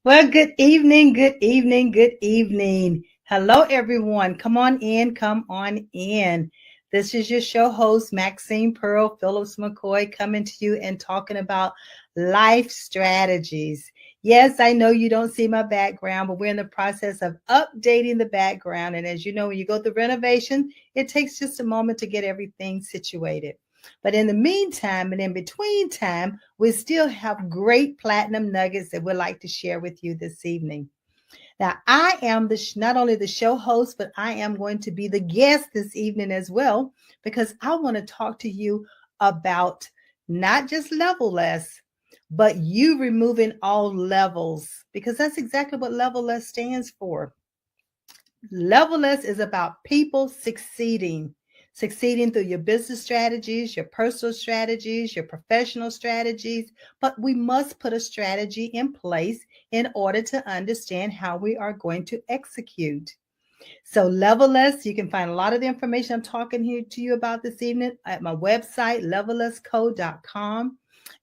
Well, good evening, good evening, good evening. Hello, everyone. Come on in, come on in. This is your show host, Maxine Pearl Phillips McCoy, coming to you and talking about life strategies. Yes, I know you don't see my background, but we're in the process of updating the background. And as you know, when you go through renovation, it takes just a moment to get everything situated. But in the meantime and in between time, we still have great platinum nuggets that we'd like to share with you this evening. Now, I am not only the show host, but I am going to be the guest this evening as well, because I want to talk to you about not just level less, but you removing all levels, because that's exactly what level less stands for. Level less is about people succeeding through your business strategies, your personal strategies, your professional strategies. But we must put a strategy in place in order to understand how we are going to execute. So, level less, you can find a lot of the information I'm talking here to you about this evening at my website, levellessco.com.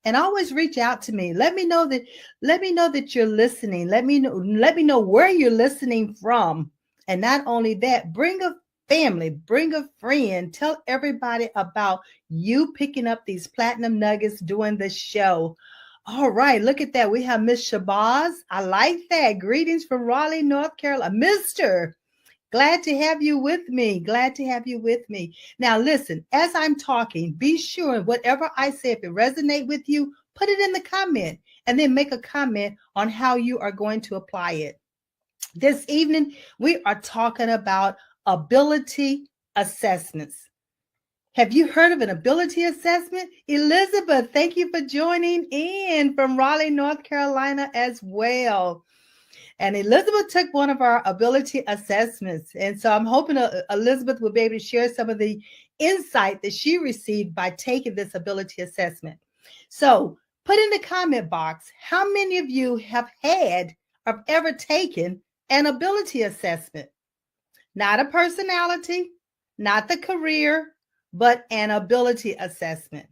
And always reach out to me. Let me know that you're listening. Let me know where you're listening from. And not only that, bring a family, bring a friend, tell everybody about you picking up these platinum nuggets doing the show. All right, look at that. We have Miss Shabazz. I like that. Greetings from Raleigh, North Carolina. Mr. Glad to have you with me. Glad to have you with me. Now, listen, as I'm talking, be sure whatever I say, if it resonates with you, put it in the comment and then make a comment on how you are going to apply it. This evening, we are talking about ability assessments. Have you heard of an ability assessment? Elizabeth, thank you for joining in from Raleigh, North Carolina as well. And Elizabeth took one of our ability assessments. And so I'm hoping Elizabeth will be able to share some of the insight that she received by taking this ability assessment. So put in the comment box, how many of you have had or ever taken an ability assessment? Not a personality, not the career, but an ability assessment.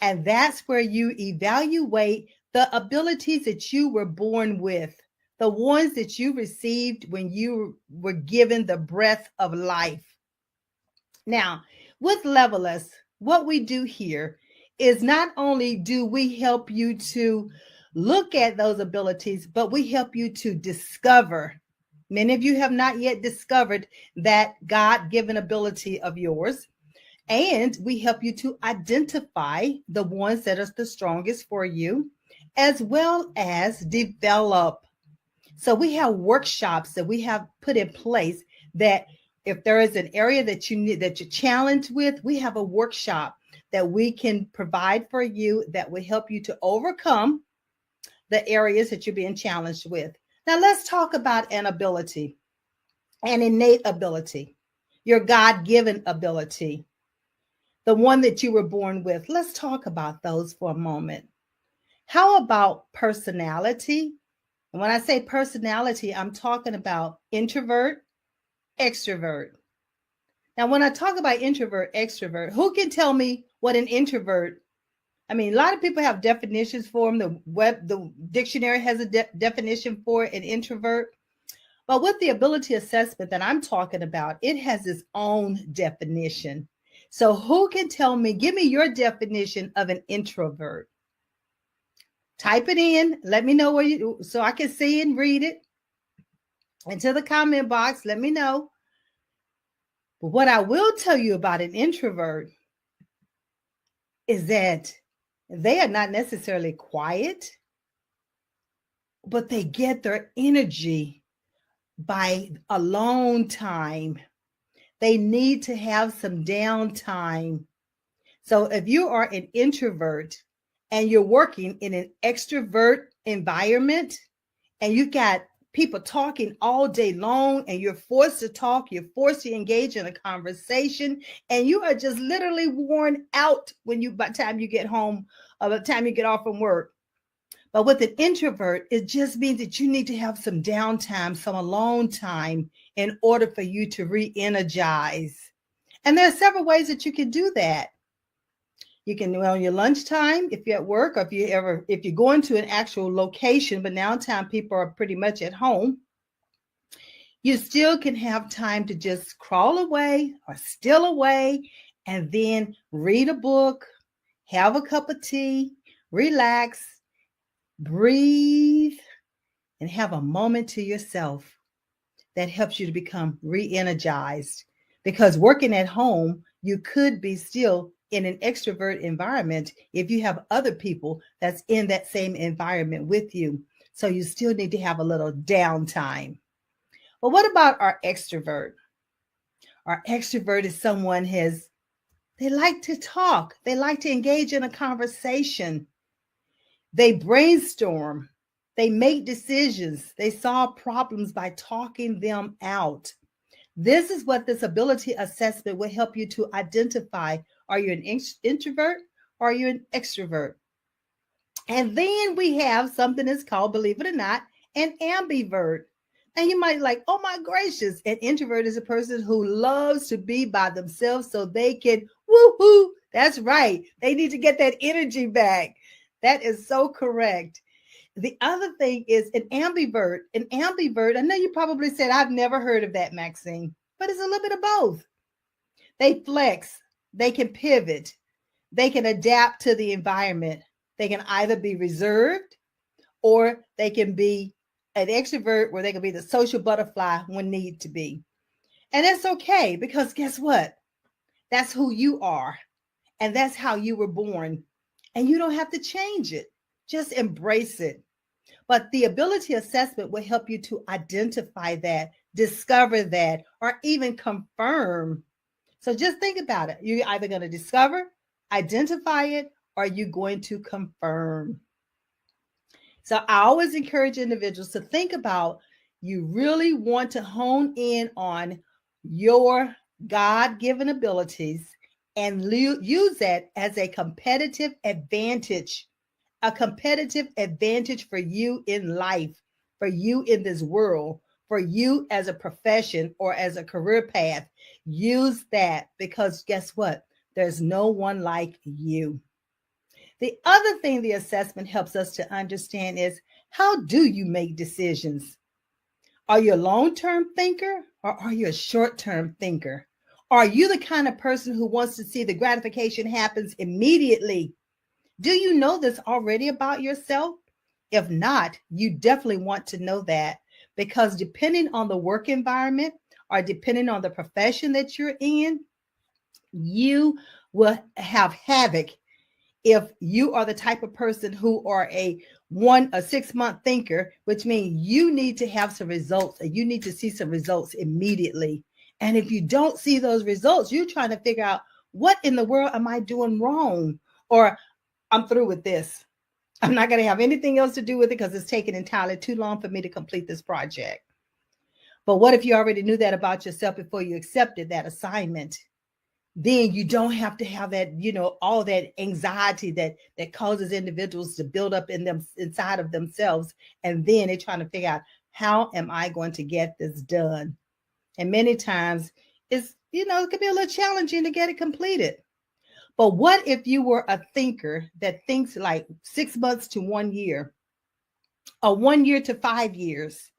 And that's where you evaluate the abilities that you were born with, the ones that you received when you were given the breath of life. Now, with Leveless, what we do here is not only do we help you to look at those abilities, but we help you to discover. Many of you have not yet discovered that God-given ability of yours. And we help you to identify the ones that are the strongest for you, as well as develop. So we have workshops that we have put in place that if there is an area that you need, that you're challenged with, we have a workshop that we can provide for you that will help you to overcome the areas that you're being challenged with. Now let's talk about an ability, an innate ability, your God-given ability, the one that you were born with. Let's talk about those for a moment. How about personality? And when I say personality, I'm talking about introvert, extrovert. Now, when I talk about introvert, extrovert, who can tell me what an introvert? I mean, a lot of people have definitions for them. The dictionary has a definition for an introvert. But with the ability assessment that I'm talking about, it has its own definition. So who can tell me, give me your definition of an introvert? Type it in. Let me know so I can see and read it. Into the comment box, let me know. But what I will tell you about an introvert is that they are not necessarily quiet, but they get their energy by alone time. They need to have some downtime. So if you are an introvert and you're working in an extrovert environment and you got people talking all day long and you're forced to talk, you're forced to engage in a conversation, and you are just literally worn out by the time you get home or by the time you get off from work. But with an introvert, it just means that you need to have some downtime, some alone time in order for you to re-energize. And there are several ways that you can do that. You can do it on your lunchtime if you're at work, or if you're going to an actual location, but now in time people are pretty much at home. You still can have time to just crawl away or steal away and then read a book, have a cup of tea, relax, breathe, and have a moment to yourself that helps you to become re-energized. Because working at home, you could be still in an extrovert environment if you have other people that's in that same environment with you. So you still need to have a little downtime. But what about our extrovert? Our extrovert is someone they like to talk. They like to engage in a conversation. They brainstorm. They make decisions. They solve problems by talking them out. This is what this ability assessment will help you to identify. Are you an introvert or are you an extrovert? And then we have something that's called, believe it or not, an ambivert. And you might like, oh my gracious, an introvert is a person who loves to be by themselves so they can woohoo. That's right. They need to get that energy back. That is so correct. The other thing is an ambivert. An ambivert, I know you probably said, I've never heard of that, Maxine, but it's a little bit of both. They flex, they can pivot, they can adapt to the environment. They can either be reserved or they can be an extrovert where they can be the social butterfly when need to be. And that's okay, because guess what? That's who you are. And that's how you were born. And you don't have to change it. Just embrace it. But the ability assessment will help you to identify that, discover that, or even confirm. So just think about it. You're either going to discover, identify it, or you're going to confirm. So I always encourage individuals to think about, you really want to hone in on your God-given abilities and use that as a competitive advantage for you in life, for you in this world, for you as a profession or as a career path. Use that, because guess what? There's no one like you. The other thing the assessment helps us to understand is, how do you make decisions? Are you a long-term thinker or are you a short-term thinker? Are you the kind of person who wants to see the gratification happens immediately? Do you know this already about yourself? If not, you definitely want to know that, because depending on the work environment or depending on the profession that you're in, you will have havoc. If you are the type of person who are a 6-month thinker, which means you need to have some results and you need to see some results immediately. And if you don't see those results, you're trying to figure out, what in the world am I doing wrong? Or I'm through with this. I'm not going to have anything else to do with it because it's taken entirely too long for me to complete this project. But what if you already knew that about yourself before you accepted that assignment? Then you don't have to have that, all that anxiety that causes individuals to build up inside of themselves. And then they're trying to figure out, how am I going to get this done? And many times it could be a little challenging to get it completed. But what if you were a thinker that thinks like 6 months to 1 year, or 1 year to 5 years,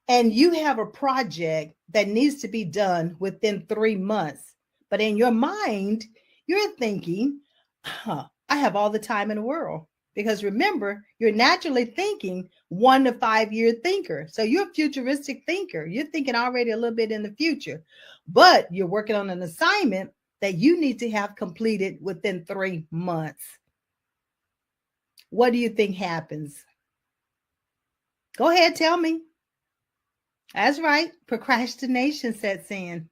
and you have a project that needs to be done within 3 months, but in your mind, you're thinking, I have all the time in the world. Because remember, you're naturally thinking 1 to 5 year thinker. So you're a futuristic thinker. You're thinking already a little bit in the future, but you're working on an assignment that you need to have completed within 3 months. What do you think happens? Go ahead, tell me. That's right. Procrastination sets in,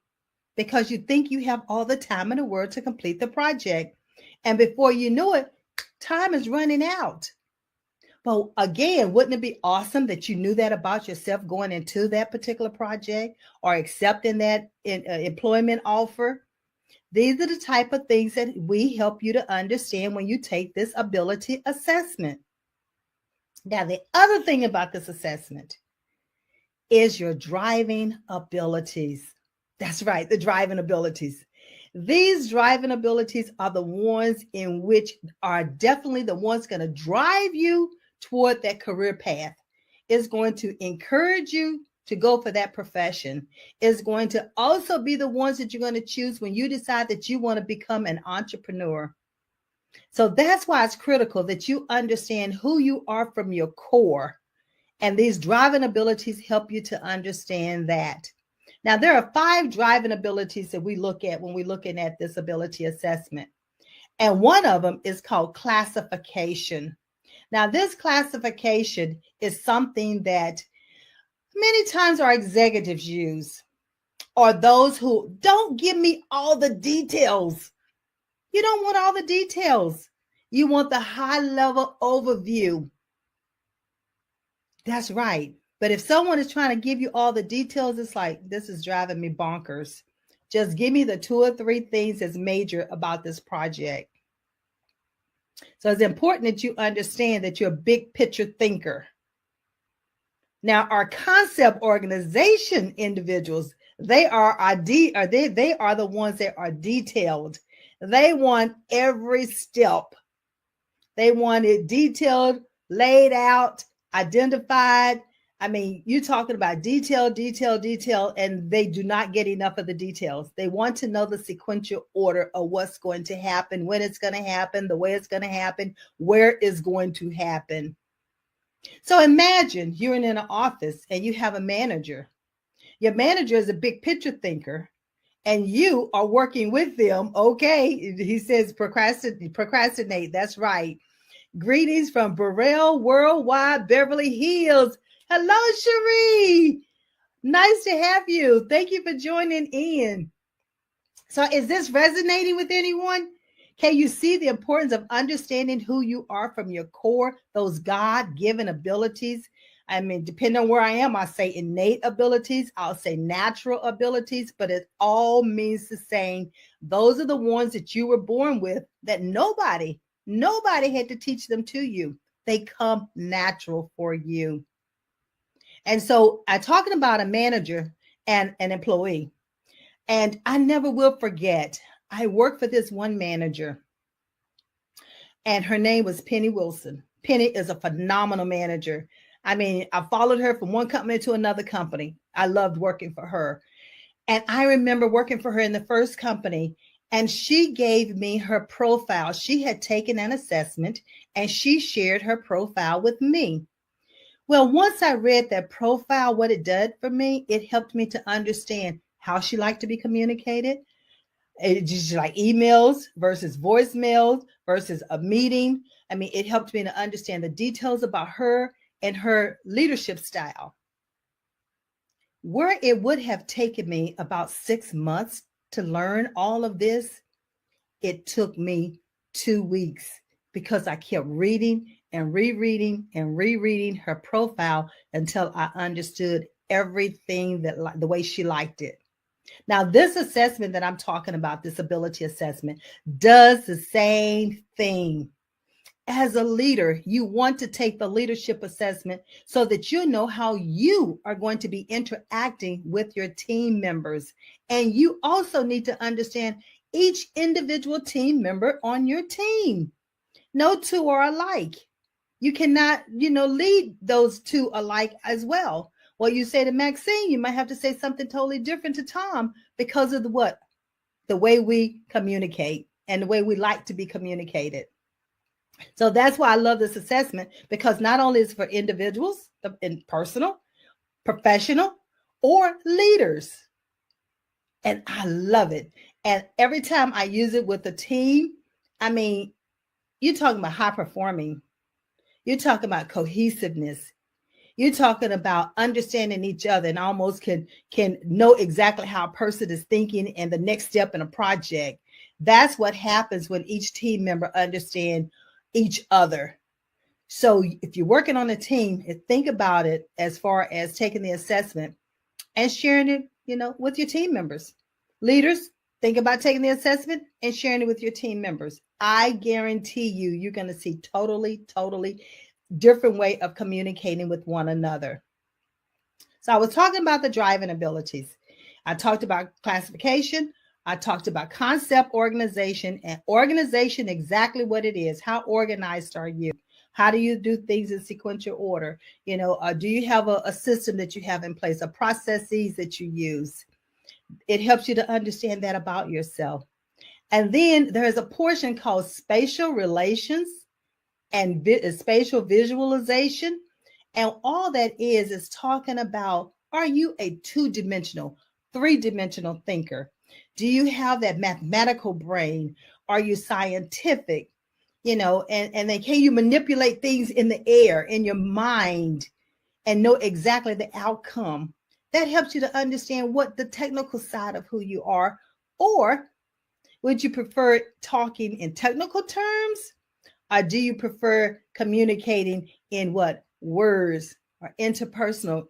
because you think you have all the time in the world to complete the project. And before you know it, time is running out. But again, wouldn't it be awesome that you knew that about yourself going into that particular project or accepting that employment offer? These are the type of things that we help you to understand when you take this ability assessment. Now, the other thing about this assessment is your driving abilities. That's right, the driving abilities. These driving abilities are the ones in which are definitely the ones going to drive you toward that career path. It's going to encourage you to go for that profession. It's going to also be the ones that you're going to choose when you decide that you want to become an entrepreneur. So that's why it's critical that you understand who you are from your core. And these driving abilities help you to understand that. Now, there are 5 driving abilities that we look at when we're looking at this ability assessment. And one of them is called classification. Now, this classification is something that many times our executives use, or those who don't give me all the details. You don't want all the details. You want the high level overview. That's right. But if someone is trying to give you all the details, it's like, this is driving me bonkers. Just give me the 2 or 3 things that's major about this project. So it's important that you understand that you're a big picture thinker. Now, our concept organization individuals, they are the ones that are detailed. They want every step. They want it detailed, laid out, identified. I mean, you're talking about detail, and they do not get enough of the details. They want to know the sequential order of what's going to happen, when it's going to happen, the way it's going to happen, where it's going to happen. So imagine you're in an office and you have a manager. Your manager is a big picture thinker, and you are working with them. Okay, he says procrastinate. That's right. Greetings from Burrell Worldwide, Beverly Hills. Hello, Cherie. Nice to have you. Thank you for joining in. So is this resonating with anyone? Can you see the importance of understanding who you are from your core, those God-given abilities? I mean, depending on where I am, I say innate abilities, I'll say natural abilities, but it all means the same. Those are the ones that you were born with, that nobody had to teach them to you. They come natural for you. And so I'm talking about a manager and an employee. And I never will forget, I worked for this one manager, and her name was Penny Wilson. Penny is a phenomenal manager. I mean, I followed her from one company to another company. I loved working for her. And I remember working for her in the first company, and she gave me her profile. She had taken an assessment, and she shared her profile with me. Well, once I read that profile, what it did for me, it helped me to understand how she liked to be communicated. It's just like emails versus voicemails versus a meeting. I mean, it helped me to understand the details about her and her leadership style. Where it would have taken me about 6 months to learn all of this, it took me 2 weeks, because I kept reading and rereading her profile until I understood everything the way she liked it. Now, this assessment that I'm talking about, this ability assessment, does the same thing. As a leader, you want to take the leadership assessment so that you know how you are going to be interacting with your team members. And you also need to understand each individual team member on your team. No 2 are alike. You cannot, lead those 2 alike as well. Well, you say to Maxine, you might have to say something totally different to Tom because of the way we communicate and the way we like to be communicated. So that's why I love this assessment, because not only is it for individuals, in personal, professional, or leaders. And I love it. And every time I use it with a team, I mean, you're talking about high performing. You're talking about cohesiveness. You're talking about understanding each other and almost can know exactly how a person is thinking and the next step in a project. That's what happens when each team member understands each other. So if you're working on a team, think about it as far as taking the assessment and sharing it, with your team members. Leaders, think about taking the assessment and sharing it with your team members. I guarantee you're going to see totally different way of communicating with one another. So I was talking about the driving abilities. I talked about classification, I talked about concept organization, and organization, exactly what it is. How organized are you? How do you do things in sequential order? Do you have a system that you have in place, a processes that you use? It helps you to understand that about yourself. And then there's a portion called spatial relations and spatial visualization. And all that is talking about, are you a two-dimensional, three-dimensional thinker? Do you have that mathematical brain? Are you scientific? And then can you manipulate things in the air, in your mind, and know exactly the outcome? That helps you to understand what the technical side of who you are. Or would you prefer talking in technical terms? Or do you prefer communicating in what? Words or interpersonal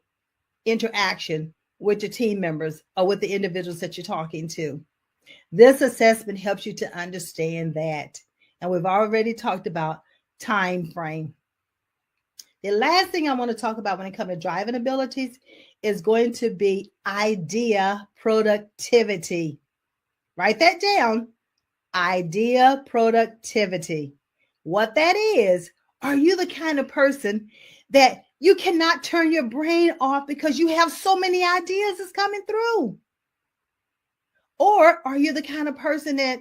interaction with your team members or with the individuals that you're talking to? This assessment helps you to understand that. And we've already talked about time frame. The last thing I want to talk about when it comes to driving abilities is going to be idea productivity. Write that down. Idea productivity. What that is, are you the kind of person that you cannot turn your brain off because you have so many ideas that's coming through? Or are you the kind of person that,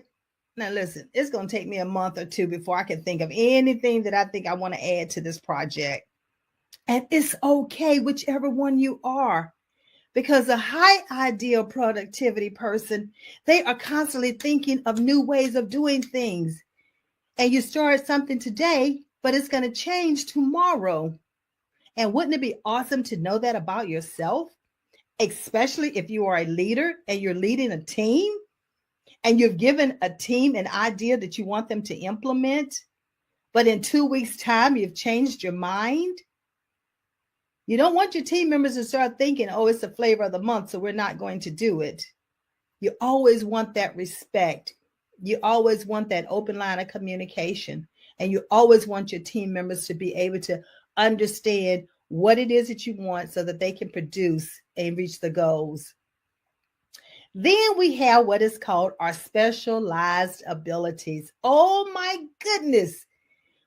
now listen, it's going to take me a month or two before I can think of anything that I think I want to add to this project? And it's okay, whichever one you are. Because a high ideal productivity person, they are constantly thinking of new ways of doing things. And you start something today, but it's going to change tomorrow. And wouldn't it be awesome to know that about yourself? Especially if you are a leader and you're leading a team and you've given a team an idea that you want them to implement, but in 2 weeks' time, you've changed your mind. You don't want your team members to start thinking, oh, it's the flavor of the month, so we're not going to do it. You always want that respect. You always want that open line of communication. And you always want your team members to be able to understand what it is that you want so that they can produce and reach the goals. Then we have what is called our specialized abilities. Oh my goodness.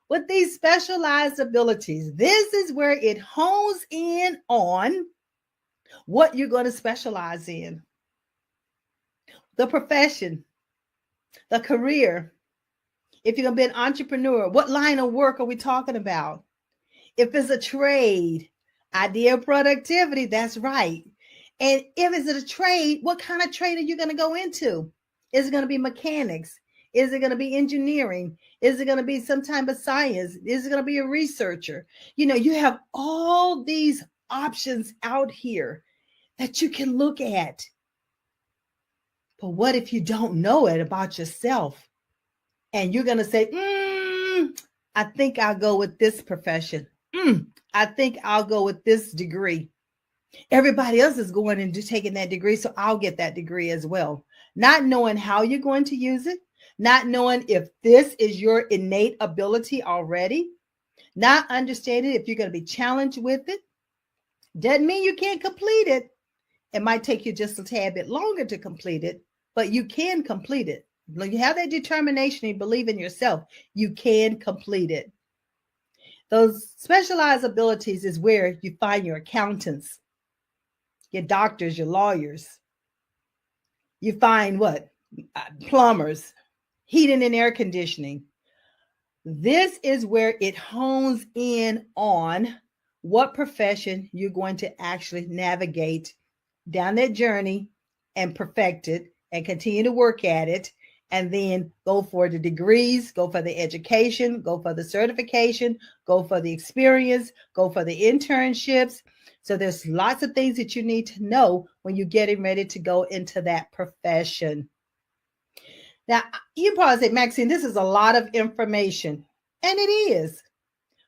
With these specialized abilities, this is where it hones in on what you're going to specialize in. The profession, the career. If you're going to be an entrepreneur, what line of work are we talking about? If it's a trade, idea productivity, that's right. And if it's a trade, what kind of trade are you going to go into? Is it going to be mechanics? Is it going to be engineering? Is it going to be some type of science? Is it going to be a researcher? You have all these options out here that you can look at. But what if you don't know it about yourself? And you're going to say, I think I'll go with this profession. I think I'll go with this degree. Everybody else is going and taking that degree, so I'll get that degree as well. Not knowing how you're going to use it, not knowing if this is your innate ability already, not understanding if you're going to be challenged with it. Doesn't mean you can't complete it. It might take you just a tad bit longer to complete it, but you can complete it. When you have that determination and believe in yourself, you can complete it. Those specialized abilities is where you find your accountants, your doctors, your lawyers. You find what? Plumbers, heating and air conditioning. This is where it hones in on what profession you're going to actually navigate down that journey and perfect it and continue to work at it. And then go for the degrees, go for the education, go for the certification, go for the experience, go for the internships. So there's lots of things that you need to know when you're getting ready to go into that profession. Now, you probably say, Maxine, this is a lot of information. And it is.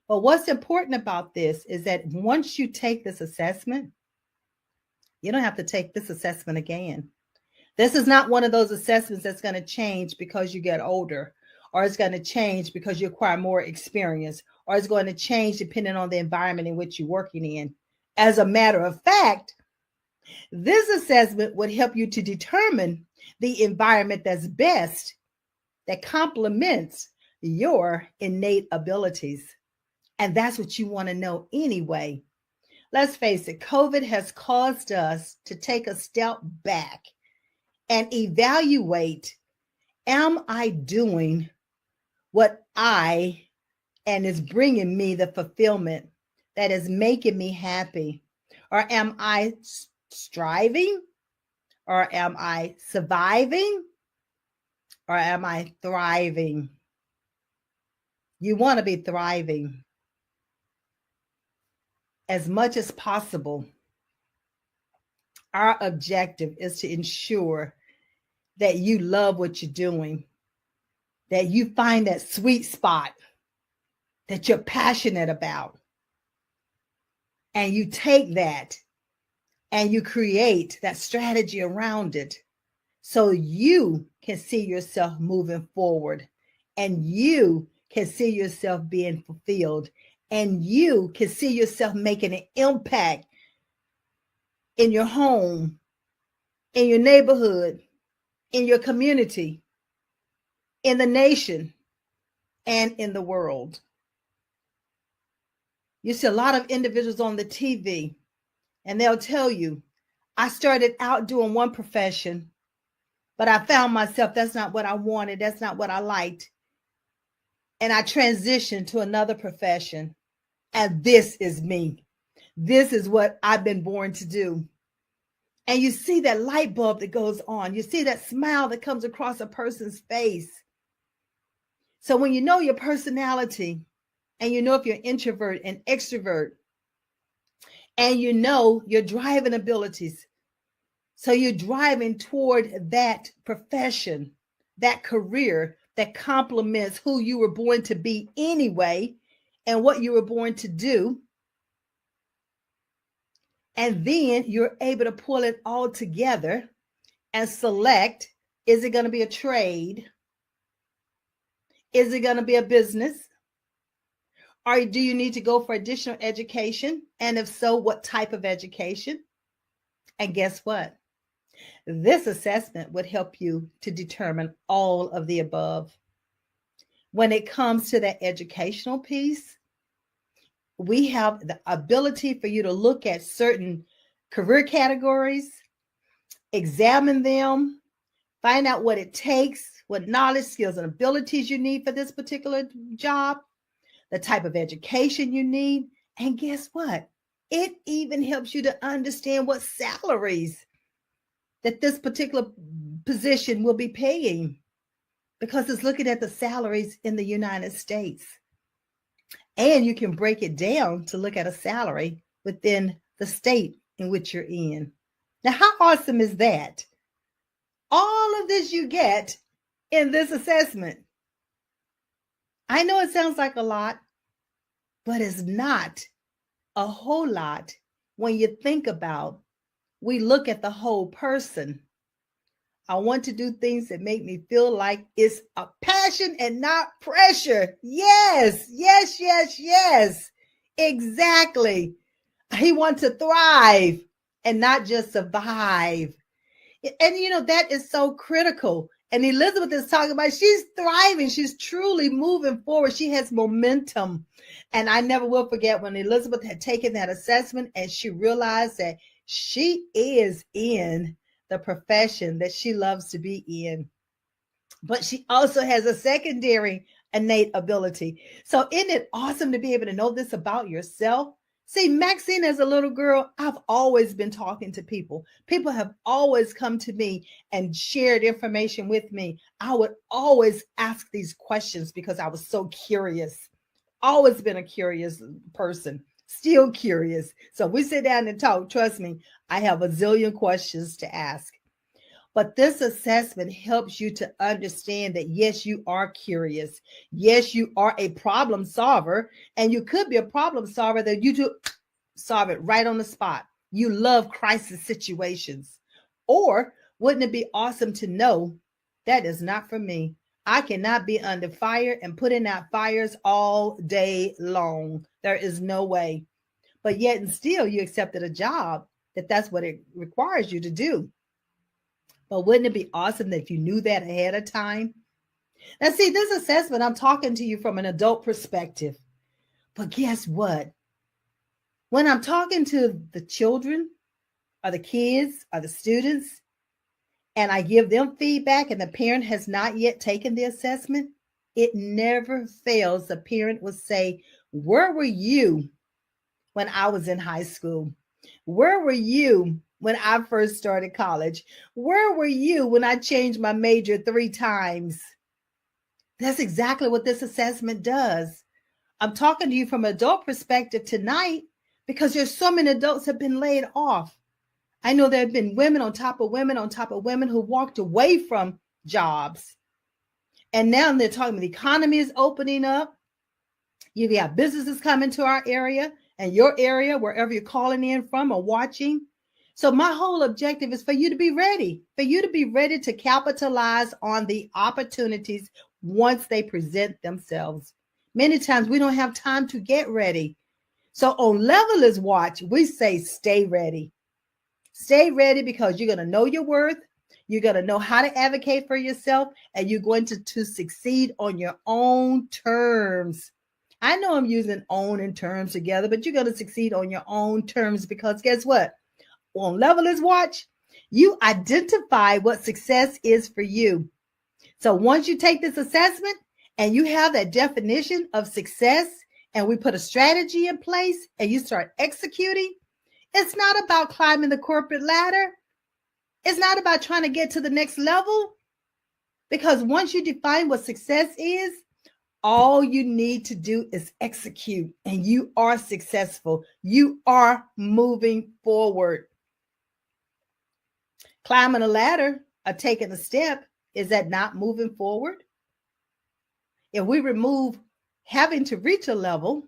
But what's important about this is that once you take this assessment, you don't have to take this assessment again. This is not one of those assessments that's going to change because you get older, or it's going to change because you acquire more experience, or it's going to change depending on the environment in which you're working in. As a matter of fact, This assessment would help you to determine the environment that's best, that complements your innate abilities. And that's what you want to know anyway. Let's face it, COVID has caused us to take a step back and evaluate, am I doing what and is bringing me the fulfillment that is making me happy? Or am I striving? Or am I surviving? Or am I thriving? You want to be thriving as much as possible. Our objective is to ensure that you love what you're doing, that you find that sweet spot that you're passionate about. And you take that and you create that strategy around it so you can see yourself moving forward, and you can see yourself being fulfilled, and you can see yourself making an impact in your home, in your neighborhood, in your community, in the nation, and in the world. You see a lot of individuals on the TV, and they'll tell you, I started out doing one profession, but I found myself, that's not what I wanted. That's not what I liked. And I transitioned to another profession. And this is me. This is what I've been born to do. And you see that light bulb that goes on. You see that smile that comes across a person's face. So when you know your personality, and you know if you're introvert and extrovert, and you know your driving abilities, so you're driving toward that profession, that career that complements who you were born to be anyway, and what you were born to do. And then you're able to pull it all together and select, is it going to be a trade? Is it going to be a business? Or do you need to go for additional education? And if so, what type of education? And guess what? This assessment would help you to determine all of the above. When it comes to that educational piece, we have the ability for you to look at certain career categories, examine them, find out what it takes, what knowledge, skills, and abilities you need for this particular job, the type of education you need. And guess what? It even helps you to understand what salaries that this particular position will be paying, because it's looking at the salaries in the United States. And you can break it down to look at a salary within the state in which you're in. Now, how awesome is that? All of this you get in this assessment. I know it sounds like a lot, but it's not a whole lot when you think about, we look at the whole person. I want to do things that make me feel like it's a passion and not pressure. Yes, yes, yes, yes. Exactly. He wants to thrive and not just survive. And you know, that is so critical. And Elizabeth is talking about, she's thriving. She's truly moving forward. She has momentum. And I never will forget when Elizabeth had taken that assessment and she realized that she is in the profession that she loves to be in. But she also has a secondary innate ability. So isn't it awesome to be able to know this about yourself? See, Maxine, as a little girl, I've always been talking to people. People have always come to me and shared information with me. I would always ask these questions because I was so curious. Always been a curious person, still curious. So we sit down and talk. Trust me, I have a zillion questions to ask. But this assessment helps you to understand that, yes, you are curious. Yes, you are a problem solver, and you could be a problem solver that you do solve it right on the spot. You love crisis situations. Or wouldn't it be awesome to know that is not for me? I cannot be under fire and putting out fires all day long. There is no way. But yet and still you accepted a job that that's what it requires you to do. But wouldn't it be awesome that if you knew that ahead of time? Now, see, this assessment, I'm talking to you from an adult perspective. But guess what? When I'm talking to the children or the kids or the students, and I give them feedback and the parent has not yet taken the assessment, it never fails. The parent will say, where were you when I was in high school? Where were you when I first started college? Where were you when I changed my major 3 times? That's exactly what this assessment does. I'm talking to you from an adult perspective tonight because there's so many adults have been laid off. I know there have been women on top of women on top of women who walked away from jobs. And now they're talking the economy is opening up. You got businesses coming to our area and your area, wherever you're calling in from or watching. So my whole objective is for you to be ready, to capitalize on the opportunities once they present themselves. Many times we don't have time to get ready. So on Levelers Watch, we say stay ready. Stay ready because you're going to know your worth. You're going to know how to advocate for yourself, and you're going to succeed on your own terms. I know I'm using own and terms together, but you're going to succeed on your own terms because guess what? On Levelers Watch, you identify what success is for you. So once you take this assessment and you have that definition of success and we put a strategy in place and you start executing, it's not about climbing the corporate ladder. It's not about trying to get to the next level, because once you define what success is, all you need to do is execute and you are successful. You are moving forward. Climbing a ladder or taking a step, is that not moving forward? If we remove having to reach a level,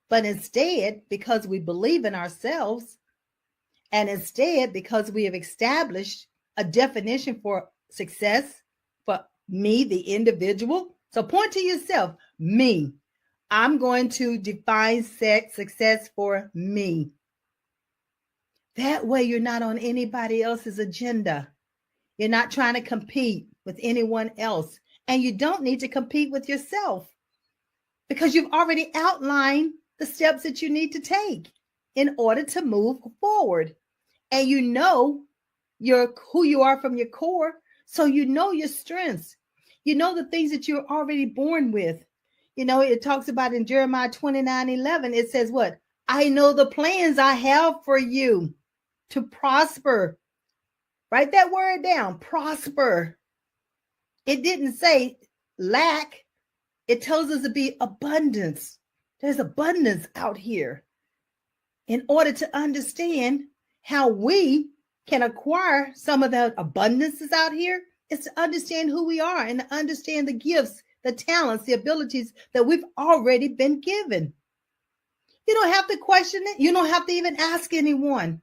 but instead, because we believe in ourselves, and instead, because we have established a definition for success for me, the individual. So point to yourself, me. I'm going to define success for me. That way you're not on anybody else's agenda. You're not trying to compete with anyone else. And you don't need to compete with yourself because you've already outlined the steps that you need to take in order to move forward. And you know who you are from your core. So you know your strengths. You know the things that you're already born with. You know, it talks about in Jeremiah 29:11, it says what? I know the plans I have for you to prosper. Write that word down, prosper. It didn't say lack. It tells us to be abundance. There's abundance out here. In order to understand how we can acquire some of the abundances out here, is to understand who we are and to understand the gifts, the talents, the abilities that we've already been given. You don't have to question it. You don't have to even ask anyone.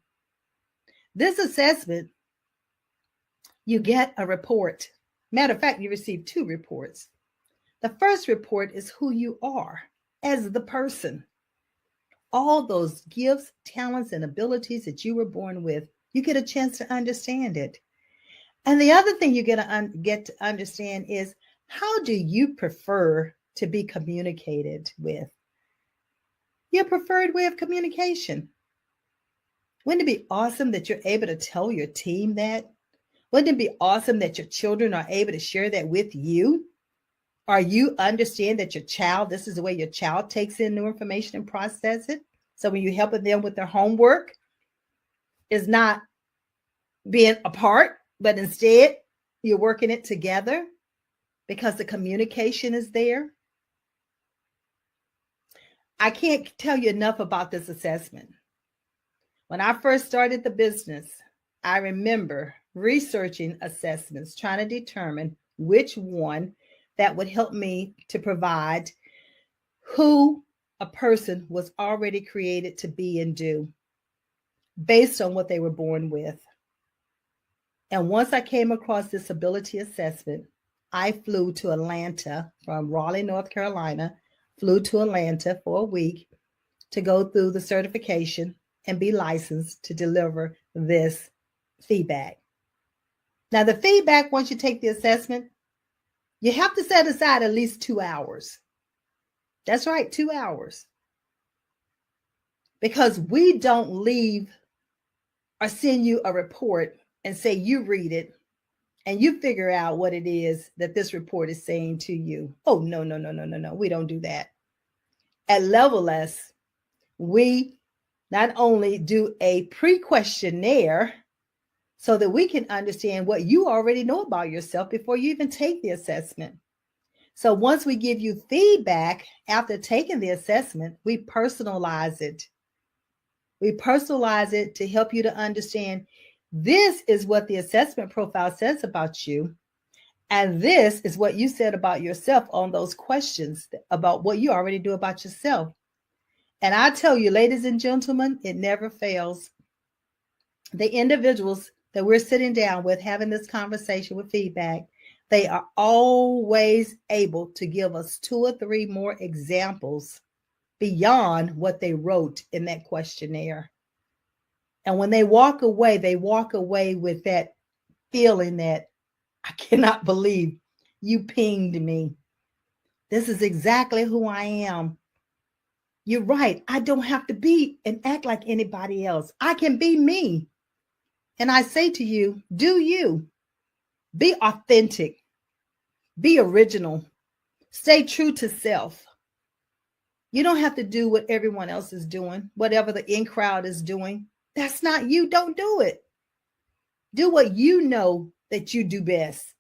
This assessment, you get a report. Matter of fact, you receive 2 reports. The first report is who you are as the person. All those gifts, talents, and abilities that you were born with, you get a chance to understand it. And the other thing you get to understand is, how do you prefer to be communicated with? Your preferred way of communication. Wouldn't it be awesome that you're able to tell your team that? Wouldn't it be awesome that your children are able to share that with you? Or you understand that this is the way your child takes in new information and process it. So when you're helping them with their homework, it's not being apart, but instead you're working it together because the communication is there. I can't tell you enough about this assessment. When I first started the business, I remember researching assessments, trying to determine which one that would help me to provide who a person was already created to be and do based on what they were born with. And once I came across this ability assessment, I flew to Atlanta from Raleigh, North Carolina, flew to Atlanta for a week to go through the certification and be licensed to deliver this feedback. Now, the feedback, once you take the assessment, you have to set aside at least 2 hours. That's right, 2 hours. Because we don't leave or send you a report and say you read it and you figure out what it is that this report is saying to you. Oh, no. We don't do that. At Level S, we not only do a pre-questionnaire so that we can understand what you already know about yourself before you even take the assessment. So once we give you feedback after taking the assessment, we personalize it. We personalize it to help you to understand this is what the assessment profile says about you. And this is what you said about yourself on those questions about what you already do about yourself. And I tell you, ladies and gentlemen, it never fails. The individuals that we're sitting down with having this conversation with feedback, they are always able to give us 2 or 3 more examples beyond what they wrote in that questionnaire. And when they walk away with that feeling that I cannot believe you pinged me. This is exactly who I am. You're right. I don't have to be and act like anybody else. I can be me. And I say to you, do you. Be authentic. Be original. Stay true to self. You don't have to do what everyone else is doing, whatever the in crowd is doing. That's not you. Don't do it. Do what you know that you do best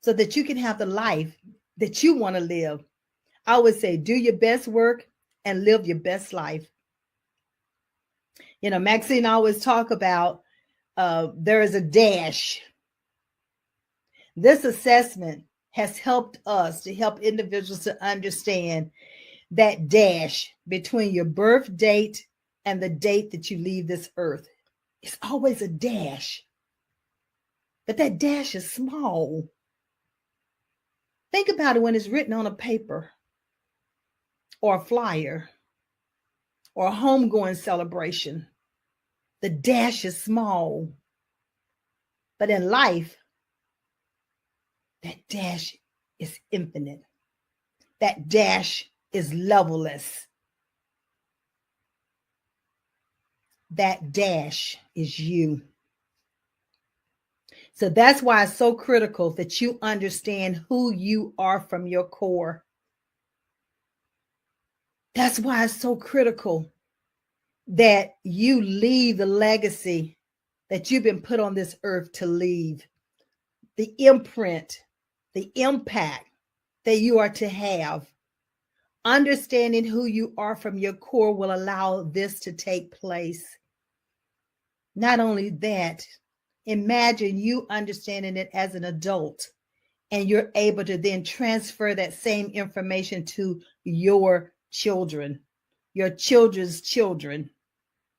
so that you can have the life that you want to live. I would say do your best work and live your best life. You know, Maxine always talk about there is a dash. This assessment has helped us to help individuals to understand that dash between your birth date and the date that you leave this earth. It's always a dash. But that dash is small. Think about it when it's written on a paper or a flyer or a homegoing celebration. The dash is small. But in life, that dash is infinite. That dash is levelless. That dash is you. So that's why it's so critical that you understand who you are from your core. That's why it's so critical that you leave the legacy that you've been put on this earth to leave. The imprint, the impact that you are to have. Understanding who you are from your core will allow this to take place. Not only that, imagine you understanding it as an adult and you're able to then transfer that same information to your children, your children's children,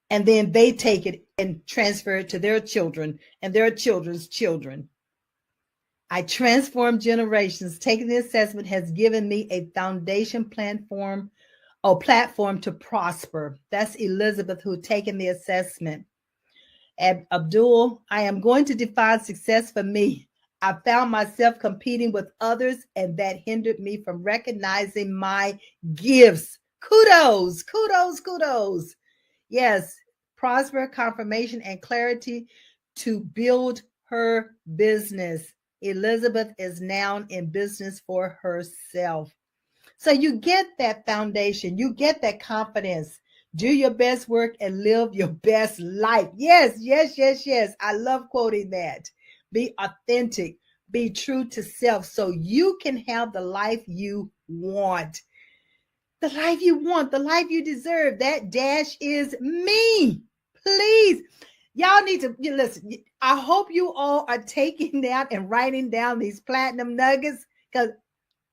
and then they take it and transfer it to their children and their children's children. I transform generations. Taking the assessment has given me a foundation platform to prosper. That's Elizabeth who taken the assessment. Abdul, I am going to define success for me. I found myself competing with others, and that hindered me from recognizing my gifts. Kudos. Yes, prosper, confirmation, and clarity to build her business. Elizabeth is now in business for herself. So you get that foundation, you get that confidence. Do your best work and live your best life. Yes. I love quoting that. Be authentic, be true to self so you can have the life you want. The life you want, the life you deserve. That dash is me. Please. Y'all need to listen. I hope you all are taking down and writing down these platinum nuggets because,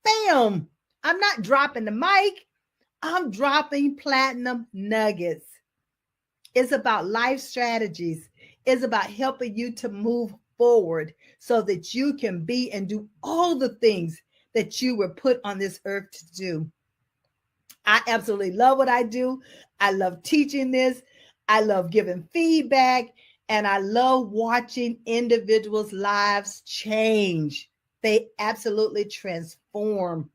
bam, I'm not dropping the mic. I'm dropping platinum nuggets. It's about life strategies. It's about helping you to move forward so that you can be and do all the things that you were put on this earth to do. I absolutely love what I do. I love teaching this. I love giving feedback, and I love watching individuals' lives change. They absolutely transform.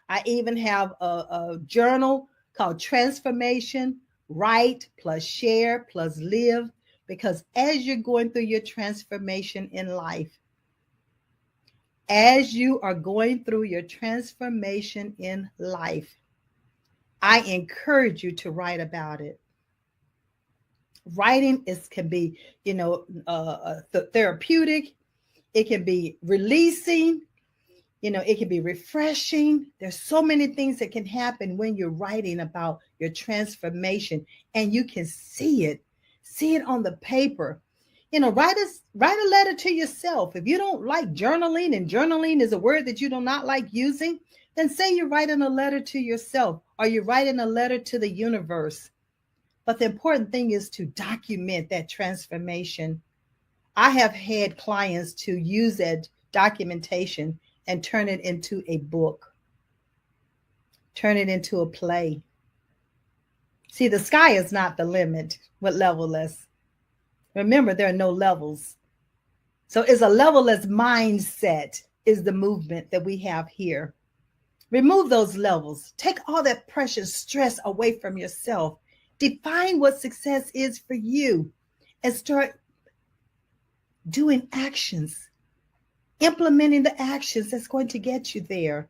I even have a journal called Transformation, Write plus Share plus Live, because as you're going through your transformation in life, as you are going through your transformation in life, I encourage you to write about it. Writing can be, therapeutic. It can be releasing. It can be refreshing. There's so many things that can happen when you're writing about your transformation, and you can see it on the paper. Write a letter to yourself. If you don't like journaling, and journaling is a word that you do not like using, then say you're writing a letter to yourself, or you're writing a letter to the universe. But the important thing is to document that transformation. I have had clients to use that documentation and turn it into a book, turn it into a play. See, the sky is not the limit with levelless. Remember, there are no levels. So it's a levelless mindset is the movement that we have here. Remove those levels. Take all that precious stress away from yourself. Define what success is for you and start doing actions, implementing the actions that's going to get you there.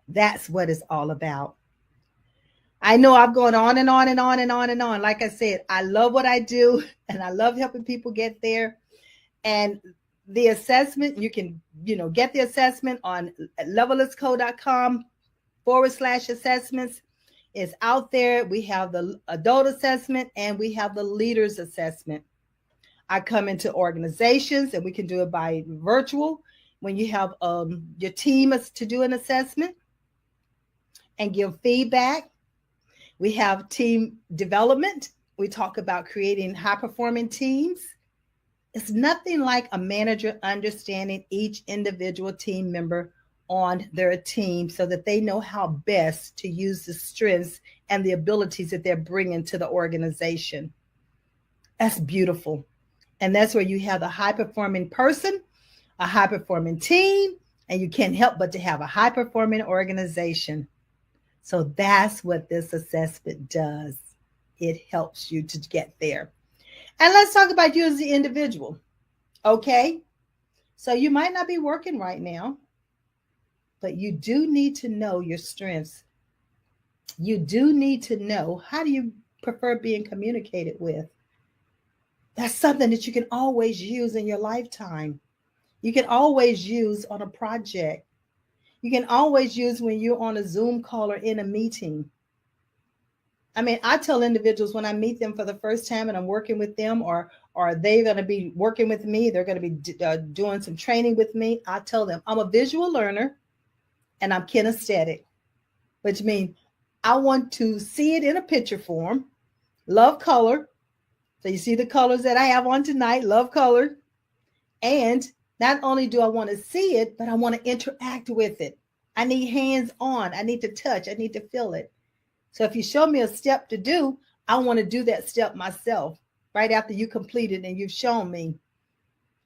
That's what it's all about. I know I've gone on and on and on and on and on. Like I said, I love what I do, and I love helping people get there. And the assessment, you can, get the assessment on levellessco.com/assessments. It's out there. We have the adult assessment and we have the leaders assessment. I come into organizations, and we can do it by virtual when you have your team to do an assessment and give feedback. We have team development. We talk about creating high-performing teams. It's nothing like a manager understanding each individual team member on their team so that they know how best to use the strengths and the abilities that they're bringing to the organization. That's beautiful. And that's where you have a high-performing person, a high-performing team, and you can't help but to have a high-performing organization. So that's what this assessment does. It helps you to get there. And let's talk about you as the individual. Okay? So you might not be working right now, but you do need to know your strengths. You do need to know, how do you prefer being communicated with? That's something that you can always use in your lifetime. You can always use on a project. You can always use when you're on a Zoom call or in a meeting. I mean, I tell individuals when I meet them for the first time and I'm working with them, or they're going to be working with me, they're going to be doing some training with me. I tell them I'm a visual learner and I'm kinesthetic, which means I want to see it in a picture form, love color. So you see the colors that I have on tonight, love color. And not only do I want to see it, but I want to interact with it. I need hands on. I need to touch. I need to feel it. So if you show me a step to do, I want to do that step myself right after you complete it and you've shown me.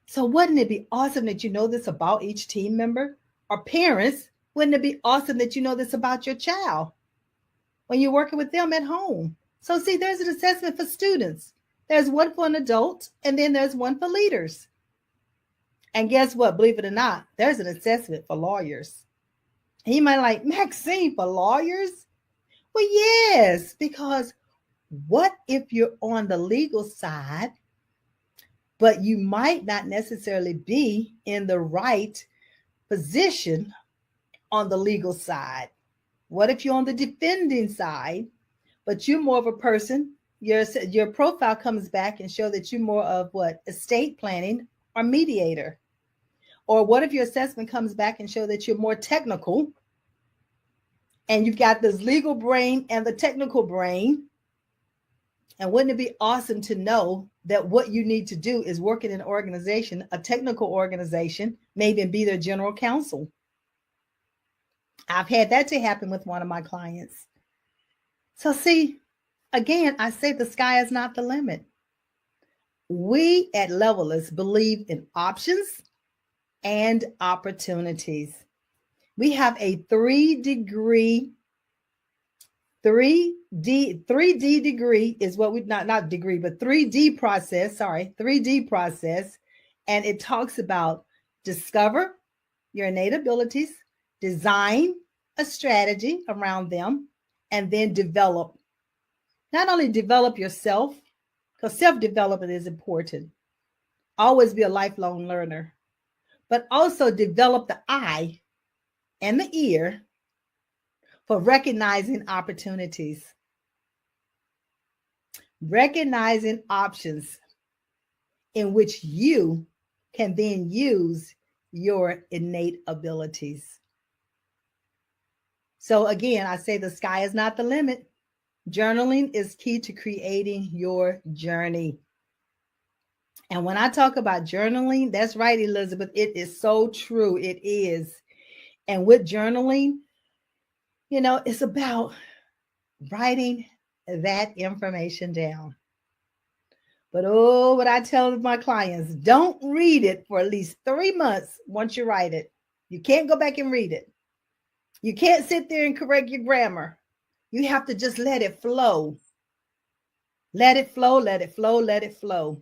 So wouldn't it be awesome that you know this about each team member? Or parents, wouldn't it be awesome that you know this about your child when you're working with them at home? So see, there's an assessment for students. There's one for an adult, and then there's one for leaders. And guess what? Believe it or not, there's an assessment for lawyers. And you might like, Maxine, for lawyers? Well, yes, because what if you're on the legal side, but you might not necessarily be in the right position on the legal side? What if you're on the defending side, but you're more of a person, your profile comes back and show that you're more of what? Estate planning or mediator. Or what if your assessment comes back and show that you're more technical and you've got this legal brain and the technical brain? And wouldn't it be awesome to know that what you need to do is work in an organization, a technical organization, maybe be their general counsel? I've had that to happen with one of my clients. So see, Again, I say the sky is not the limit. We at Levelers believe in options and opportunities. We have a 3D degree is what we not degree, but 3D process, 3D process. And it talks about discover your innate abilities, design a strategy around them, and then develop. Not only develop yourself, because self-development is important. Always be a lifelong learner, but also develop the eye and the ear for recognizing opportunities, recognizing options in which you can then use your innate abilities. So again, I say the sky is not the limit. Journaling is key to creating your journey. And when I talk about journaling, that's right, Elizabeth. It is so true. It is. And with journaling, it's about writing that information down. But what I tell my clients, don't read it for at least 3 months once you write it. You can't go back and read it. You can't sit there and correct your grammar. You have to just let it flow. Let it flow, let it flow, let it flow.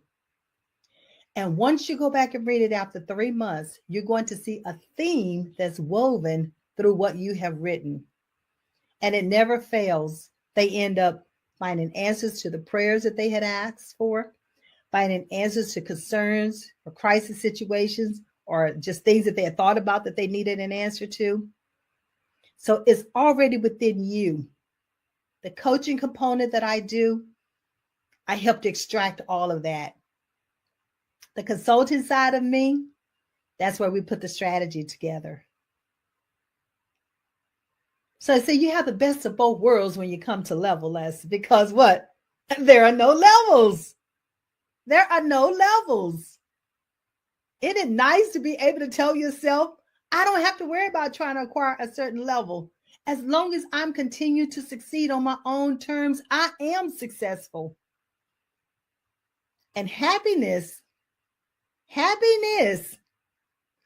And once you go back and read it after 3 months, you're going to see a theme that's woven through what you have written. And it never fails. They end up finding answers to the prayers that they had asked for, finding answers to concerns or crisis situations, or just things that they had thought about that they needed an answer to. So it's already within you. The coaching component that I do, I help to extract all of that. The consulting side of me, that's where we put the strategy together. So I say you have the best of both worlds when you come to Levelers, because what? There are no levels. There are no levels. Isn't it nice to be able to tell yourself, I don't have to worry about trying to acquire a certain level. As long as I'm continuing to succeed on my own terms, I am successful. And happiness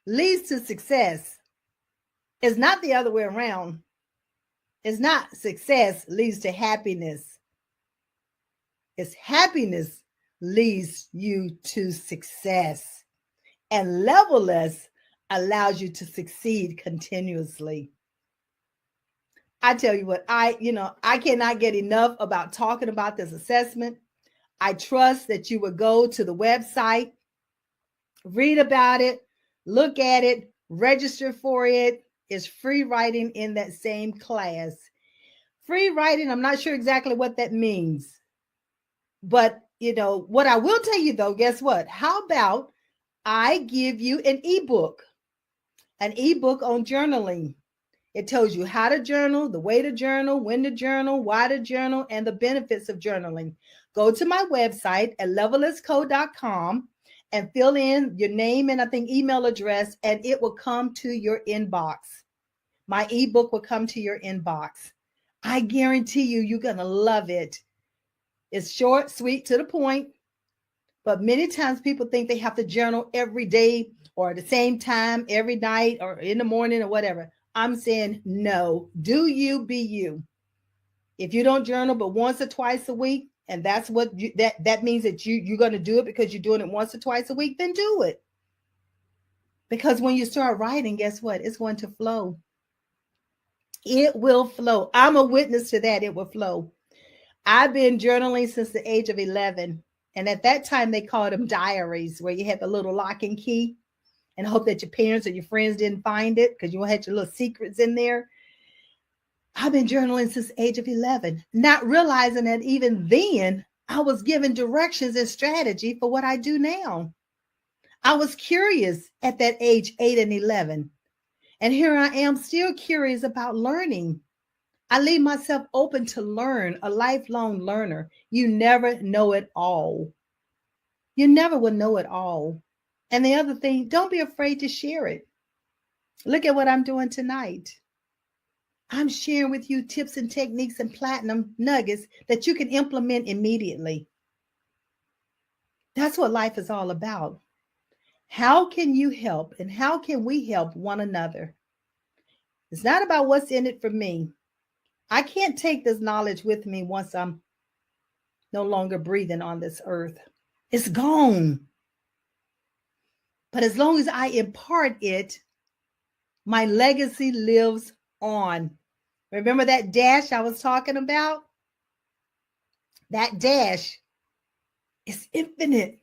leads to success. It's not the other way around. It's not success leads to happiness. It's happiness leads you to success. And Levelers allows you to succeed continuously. I tell you what, I cannot get enough about talking about this assessment. I trust that you would go to the website, read about it, look at it, register for it. It's free writing in that same class. Free writing, I'm not sure exactly what that means. But, what I will tell you though, guess what? How about I give you an ebook on journaling. It tells you how to journal, the way to journal, when to journal, why to journal, and the benefits of journaling. Go to my website at levelersco.com and fill in your name and I think email address, and it will come to your inbox. My ebook will come to your inbox. I guarantee you're going to love it. It's short, sweet, to the point. But many times people think they have to journal every day or at the same time every night or in the morning or whatever. I'm saying no. Do you, be you. If you don't journal but once or twice a week, and that's what that means that you're going to do it because you're doing it once or twice a week, then do it. Because when you start writing, guess what? It's going to flow. It will flow. I'm a witness to that. It will flow. I've been journaling since the age of 11. And at that time, they called them diaries, where you had the little lock and key and hope that your parents or your friends didn't find it because you had your little secrets in there. I've been journaling since the age of 11, not realizing that even then I was given directions and strategy for what I do now. I was curious at that age, 8 and 11. And here I am still curious about learning. I leave myself open to learn, a lifelong learner. You never know it all. You never will know it all. And the other thing, don't be afraid to share it. Look at what I'm doing tonight. I'm sharing with you tips and techniques and platinum nuggets that you can implement immediately. That's what life is all about. How can you help and how can we help one another? It's not about what's in it for me. I can't take this knowledge with me once I'm no longer breathing on this earth. It's gone. But as long as I impart it, my legacy lives on. Remember that dash I was talking about? That dash is infinite.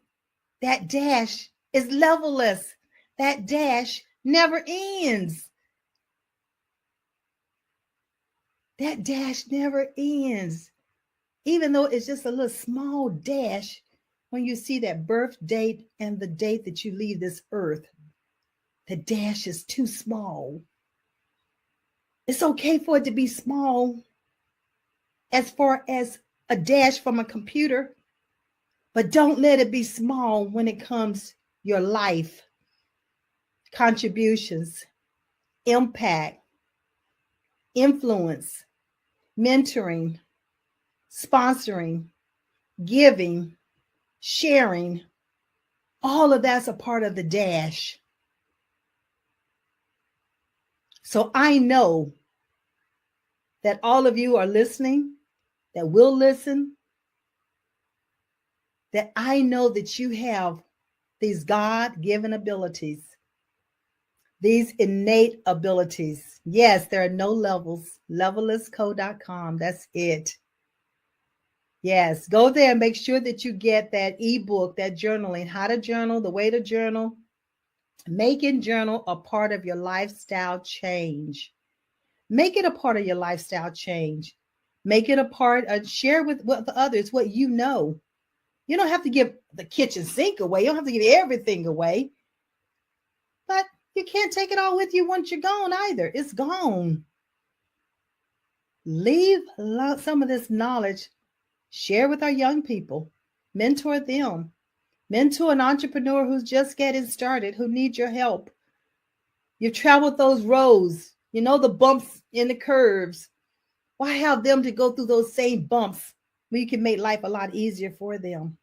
That dash is levelless. That dash never ends. That dash never ends. Even though it's just a little small dash, when you see that birth date and the date that you leave this earth, the dash is too small. It's okay for it to be small as far as a dash from a computer, but don't let it be small when it comes your life, contributions, impact, influence, mentoring, sponsoring, giving, sharing. All of that's a part of the dash. So I know that all of you are listening, that will listen, that I know that you have these God-given abilities, these innate abilities. Yes, there are no levels. Levellessco.com. That's it. Yes, go there and make sure that you get that ebook, that journaling, how to journal, the way to journal. Making journal a part of your lifestyle change. Make it a part of your lifestyle change. Make it a part of, share with others what you know. You don't have to give the kitchen sink away. You don't have to give everything away. But you can't take it all with you once you're gone either. It's gone. Leave some of this knowledge. Share with our young people. Mentor them. Mentor an entrepreneur who's just getting started, who needs your help. You've traveled those roads. You know the bumps in the curves. Why have them to go through those same bumps when you can make life a lot easier for them?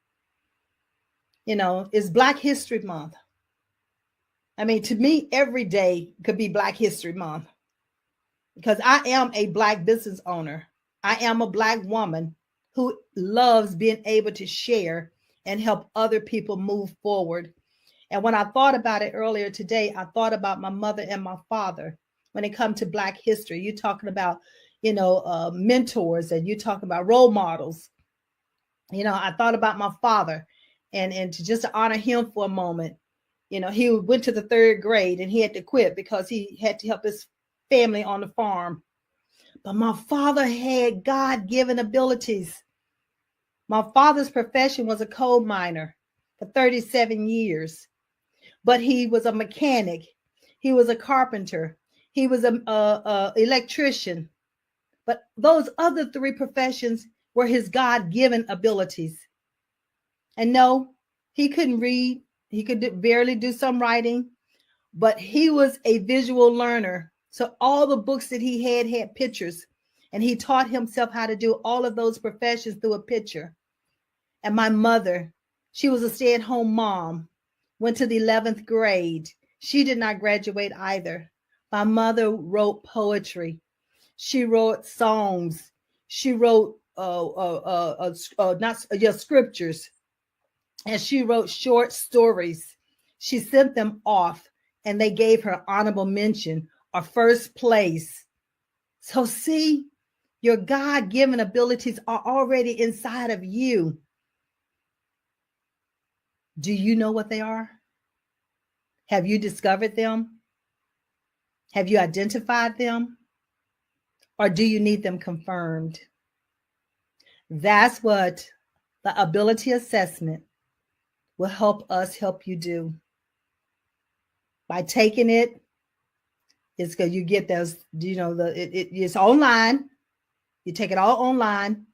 You know, it's Black History Month. I mean, to me, every day could be Black History Month because I am a Black business owner. I am a Black woman who loves being able to share and help other people move forward. And when I thought about it earlier today, I thought about my mother and my father. When it comes to Black history, you're talking about, mentors, and you're talking about role models. I thought about my father and to just honor him for a moment. He went to the 3rd grade and he had to quit because he had to help his family on the farm. But my father had God-given abilities. My father's profession was a coal miner for 37 years, but he was a mechanic. He was a carpenter. He was an electrician. But those other 3 professions were his God-given abilities. And no, he couldn't read. He could barely do some writing, but he was a visual learner. So all the books that he had pictures, and he taught himself how to do all of those professions through a picture. And my mother, she was a stay-at-home mom, went to the 11th grade. She did not graduate either. My mother wrote poetry. She wrote songs. She wrote scriptures. And she wrote short stories. She sent them off and they gave her honorable mention or first place. So see, your God-given abilities are already inside of you. Do you know what they are? Have you discovered them? Have you identified them? Or do you need them confirmed? That's what the ability assessment will help us help you do. By taking it, it's good. You get those, it's online. You take it all online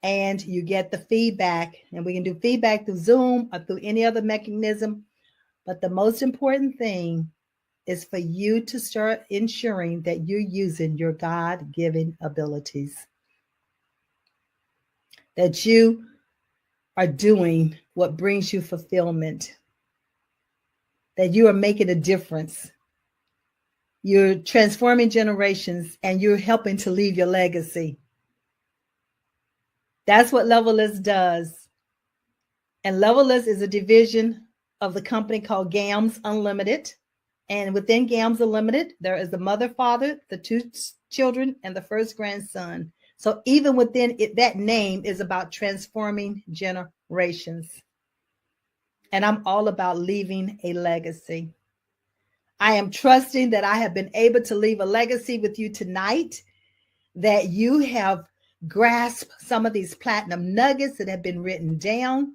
and you get the feedback. And we can do feedback through Zoom or through any other mechanism. But the most important thing is for you to start ensuring that you're using your God-given abilities, that you are doing what brings you fulfillment, that you are making a difference. You're transforming generations and you're helping to leave your legacy. That's what Levelist does. And Levelist is a division of the company called GAMS Unlimited. And within GAMS Unlimited, there is the mother, father, the two children, and the first grandson. So even within it, that name is about transforming generations. And I'm all about leaving a legacy. I am trusting that I have been able to leave a legacy with you tonight, that you have grasped some of these platinum nuggets that have been written down.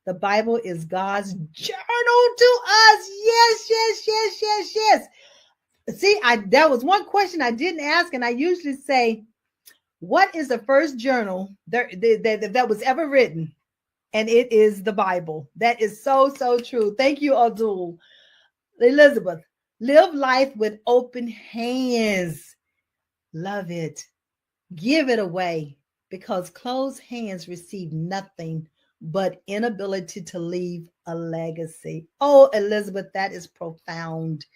The Bible is God's journal to us. Yes, yes, yes, yes, yes. See, that was one question I didn't ask, and I usually say, what is the first journal that was ever written? And it is the Bible. That is so, so true. Thank you, Abdul. Elizabeth, live life with open hands. Love it. Give it away, because closed hands receive nothing but inability to leave a legacy. Oh, Elizabeth, that is profound.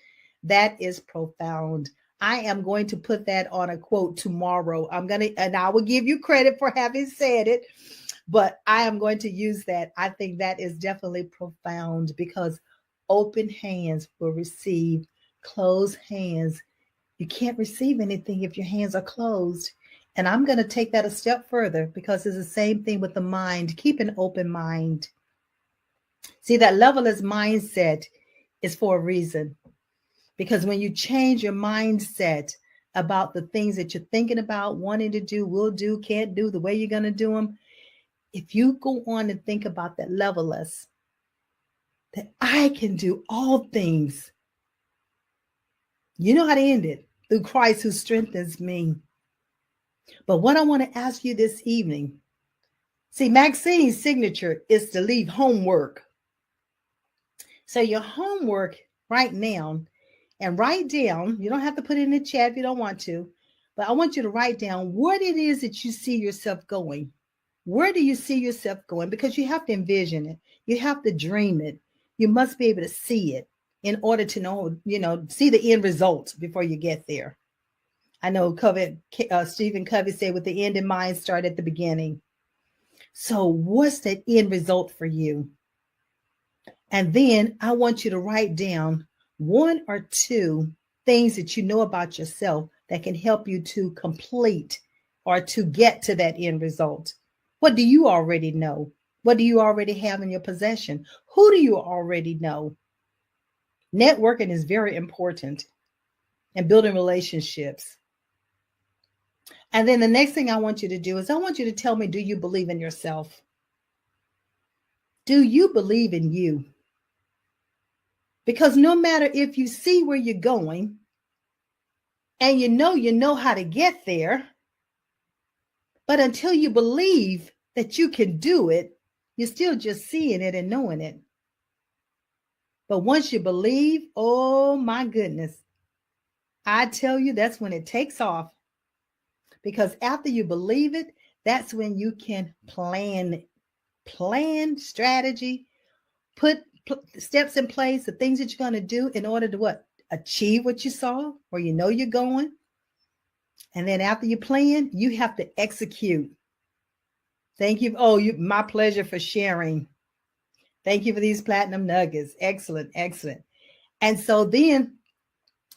That is profound. I am going to put that on a quote tomorrow. And I will give you credit for having said it, but I am going to use that. I think that is definitely profound, because open hands will receive, closed hands. You can't receive anything if your hands are closed. And I'm going to take that a step further, because it's the same thing with the mind. Keep an open mind. See, that Levelist mindset is for a reason. Because when you change your mindset about the things that you're thinking about, wanting to do, will do, can't do, the way you're going to do them, if you go on and think about that Levelist, that I can do all things, you know how to end it, through Christ who strengthens me. But what I want to ask you this evening, see, Maxine's signature is to leave homework. So your homework right now, and write down, you don't have to put it in the chat if you don't want to, but I want you to write down what it is that you see yourself going. Where do you see yourself going? Because you have to envision it. You have to dream it. You must be able to see it in order to know, see the end result before you get there. I know Stephen Covey said, with the end in mind, start at the beginning. So what's that end result for you? And then I want you to write down one or two things that you know about yourself that can help you to complete or to get to that end result. What do you already know? What do you already have in your possession? Who do you already know? Networking is very important, and building relationships. And then the next thing I want you to do is I want you to tell me, do you believe in yourself? Do you believe in you? Because no matter if you see where you're going and you know how to get there, but until you believe that you can do it, you're still just seeing it and knowing it. But once you believe, oh my goodness, I tell you, that's when it takes off. Because after you believe it, that's when you can plan strategy, put steps in place, the things that you're going to do in order to what? Achieve what you saw, or you're going. And then after you plan, you have to execute. Thank you. Oh, my pleasure for sharing. Thank you for these platinum nuggets. Excellent, excellent. And so then,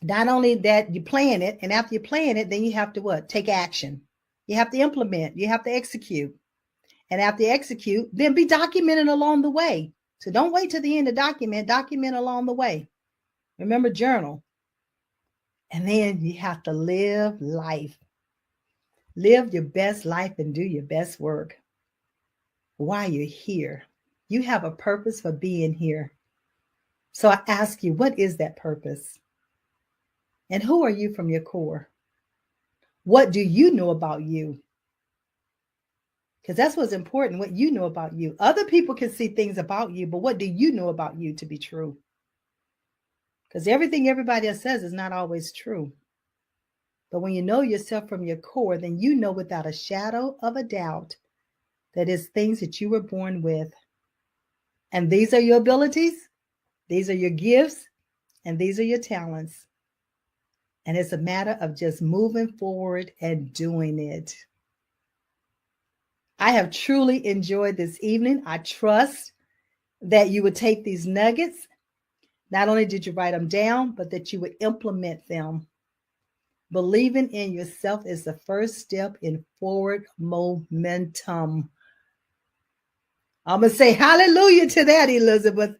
not only that, you plan it, and after you plan it, then you have to what? Take action. You have to implement. You have to execute. And after you execute, then be documented along the way. So don't wait till the end to document along the way. Remember, journal. And then you have to live life. Live your best life and do your best work while you're here. You have a purpose for being here. So I ask you, what is that purpose? And who are you from your core? What do you know about you? Because that's what's important, what you know about you. Other people can see things about you, but what do you know about you to be true? Because everything everybody else says is not always true. But when you know yourself from your core, then you know without a shadow of a doubt that it's things that you were born with. And these are your abilities, these are your gifts, and these are your talents. And it's a matter of just moving forward and doing it. I have truly enjoyed this evening. I trust that you would take these nuggets. Not only did you write them down, but that you would implement them. Believing in yourself is the first step in forward momentum. I'm going to say hallelujah to that, Elizabeth.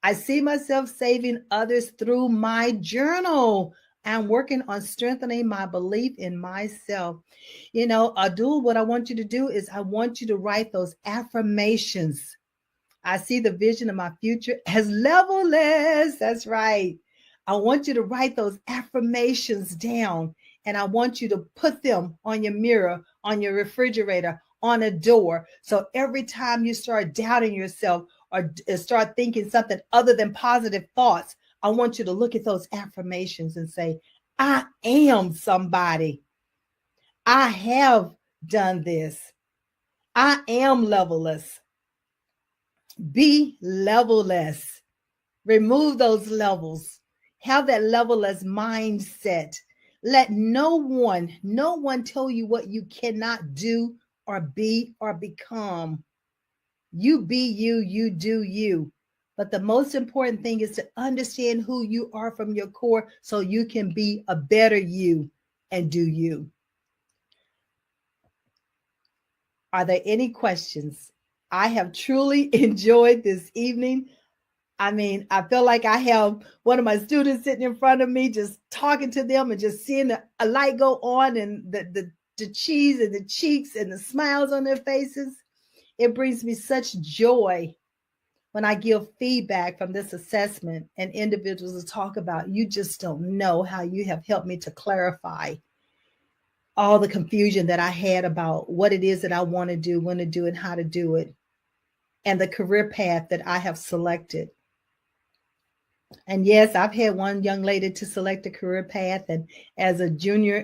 I see myself saving others through my journal. I'm working on strengthening my belief in myself. You know, Adul, what I want you to do is I want you to write those affirmations. I see the vision of my future as levelless. That's right. I want you to write those affirmations down, and I want you to put them on your mirror, on your refrigerator, on a door. So every time you start doubting yourself or start thinking something other than positive thoughts, I want you to look at those affirmations and say, I am somebody. I have done this. I am levelless. Be levelless. Remove those levels. Have that levelless mindset. Let no one tell you what you cannot do or be or become. You be you, you do you. But the most important thing is to understand who you are from your core so you can be a better you and do you. Are there any questions? I have truly enjoyed this evening. I mean, I feel like I have one of my students sitting in front of me, just talking to them and just seeing a light go on and the cheese and the cheeks and the smiles on their faces. It brings me such joy when I give feedback from this assessment and individuals to talk about, you just don't know how you have helped me to clarify all the confusion that I had about what it is that I want to do, when to do it, how to do it, and the career path that I have selected. And yes, I've had one young lady to select a career path, and as a junior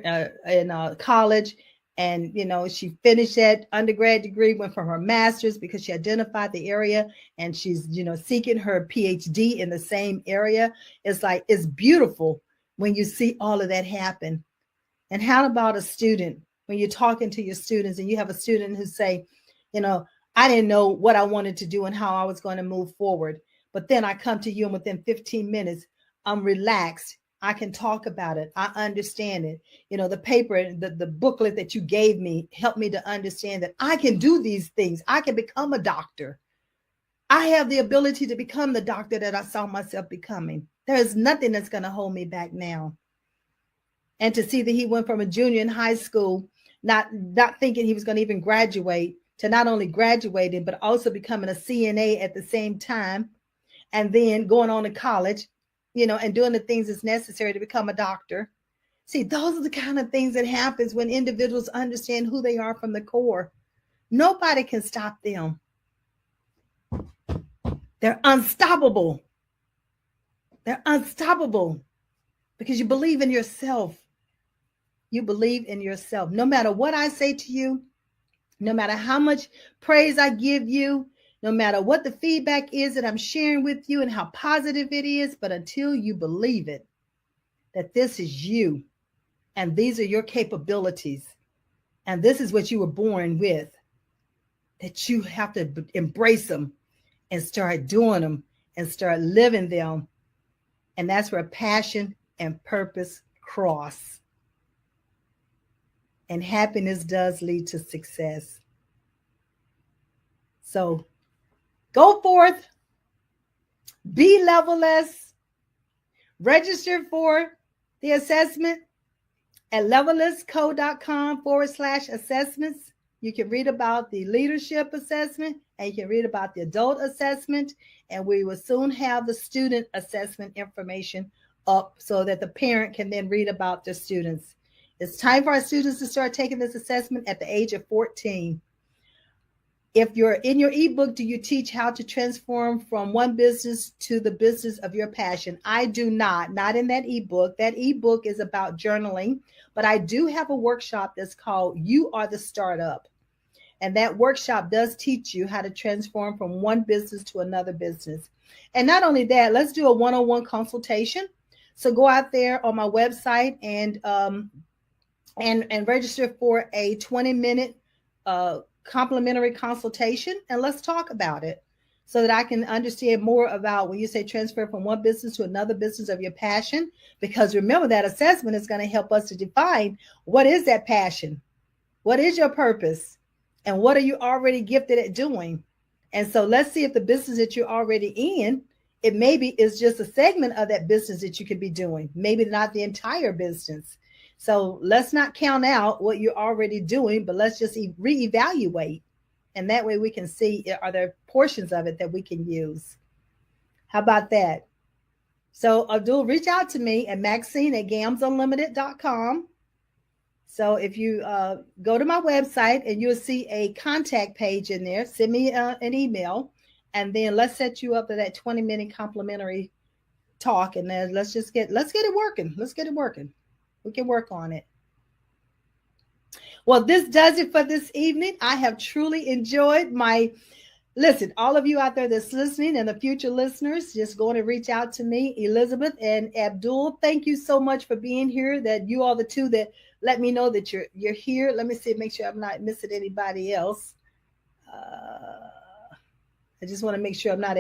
in college, and she finished that undergrad degree, went for her master's because she identified the area, and she's seeking her PhD in the same area. It's like, it's beautiful when you see all of that happen. And how about a student, when you're talking to your students and you have a student who say, I didn't know what I wanted to do and how I was going to move forward. But then I come to you and within 15 minutes, I'm relaxed. I can talk about it. I understand it. The paper, the booklet that you gave me helped me to understand that I can do these things. I can become a doctor. I have the ability to become the doctor that I saw myself becoming. There is nothing that's going to hold me back now. And to see that he went from a junior in high school, not thinking he was going to even graduate, to not only graduating, but also becoming a CNA at the same time, and then going on to college, and doing the things that's necessary to become a doctor. See, those are the kind of things that happens when individuals understand who they are from the core. Nobody can stop them. They're unstoppable. They're unstoppable because you believe in yourself. You believe in yourself. No matter what I say to you, no matter how much praise I give you, no matter what the feedback is that I'm sharing with you and how positive it is, but until you believe it, that this is you and these are your capabilities and this is what you were born with, that you have to embrace them and start doing them and start living them. And that's where passion and purpose cross. And happiness does lead to success. So go forth, be levelless, register for the assessment at levellessco.com/assessments. You can read about the leadership assessment and you can read about the adult assessment. And we will soon have the student assessment information up so that the parent can then read about their students. It's time for our students to start taking this assessment at the age of 14. If you're in your ebook, do you teach how to transform from one business to the business of your passion? I do not in that ebook. That ebook is about journaling, but I do have a workshop that's called You Are the Startup. And that workshop does teach you how to transform from one business to another business. And not only that, let's do a one-on-one consultation. So go out there on my website and register for a 20-minute complimentary consultation, and let's talk about it so that I can understand more about when you say transfer from one business to another business of your passion. Because remember, that assessment is going to help us to define what is that passion, what is your purpose, and what are you already gifted at doing. And so let's see if the business that you're already in, it maybe is just a segment of that business that you could be doing, maybe not the entire business. So let's not count out what you're already doing, but let's just reevaluate. And that way we can see, are there portions of it that we can use? How about that? So Abdul, reach out to me at Maxine@gamsunlimited.com. So if you go to my website and you'll see a contact page in there, send me an email, and then let's set you up for that 20-minute complimentary talk. And then let's get it working. Let's get it working. We can work on it. Well, this does it for this evening. I have truly enjoyed listen, all of you out there that's listening and the future listeners, just going to reach out to me, Elizabeth and Abdul. Thank you so much for being here. That you are the two that let me know that you're here. Let me see, make sure I'm not missing anybody else. I just want to make sure I'm not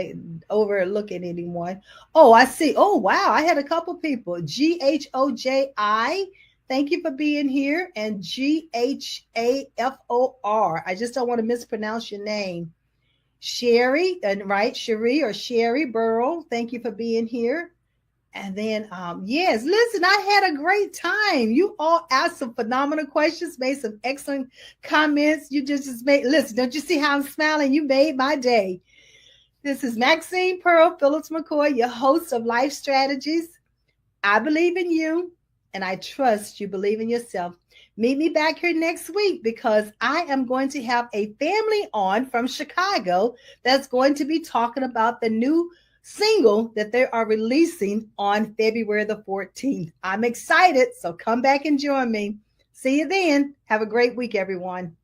overlooking anyone. Oh, I see. Oh, wow. I had a couple people. GHOJI. Thank you for being here. And GHAFOR. I just don't want to mispronounce your name. Sherry, right? Cherie or Sherry Burrow. Thank you for being here. And then, yes, listen, I had a great time. You all asked some phenomenal questions, made some excellent comments. You just made, listen, don't you see how I'm smiling? You made my day. This is Maxine Pearl Phillips McCoy, your host of Life Strategies. I believe in you, and I trust you believe in yourself. Meet me back here next week because I am going to have a family on from Chicago that's going to be talking about the new single that they are releasing on February the 14th. I'm excited, so come back and join me. See you then. Have a great week, everyone.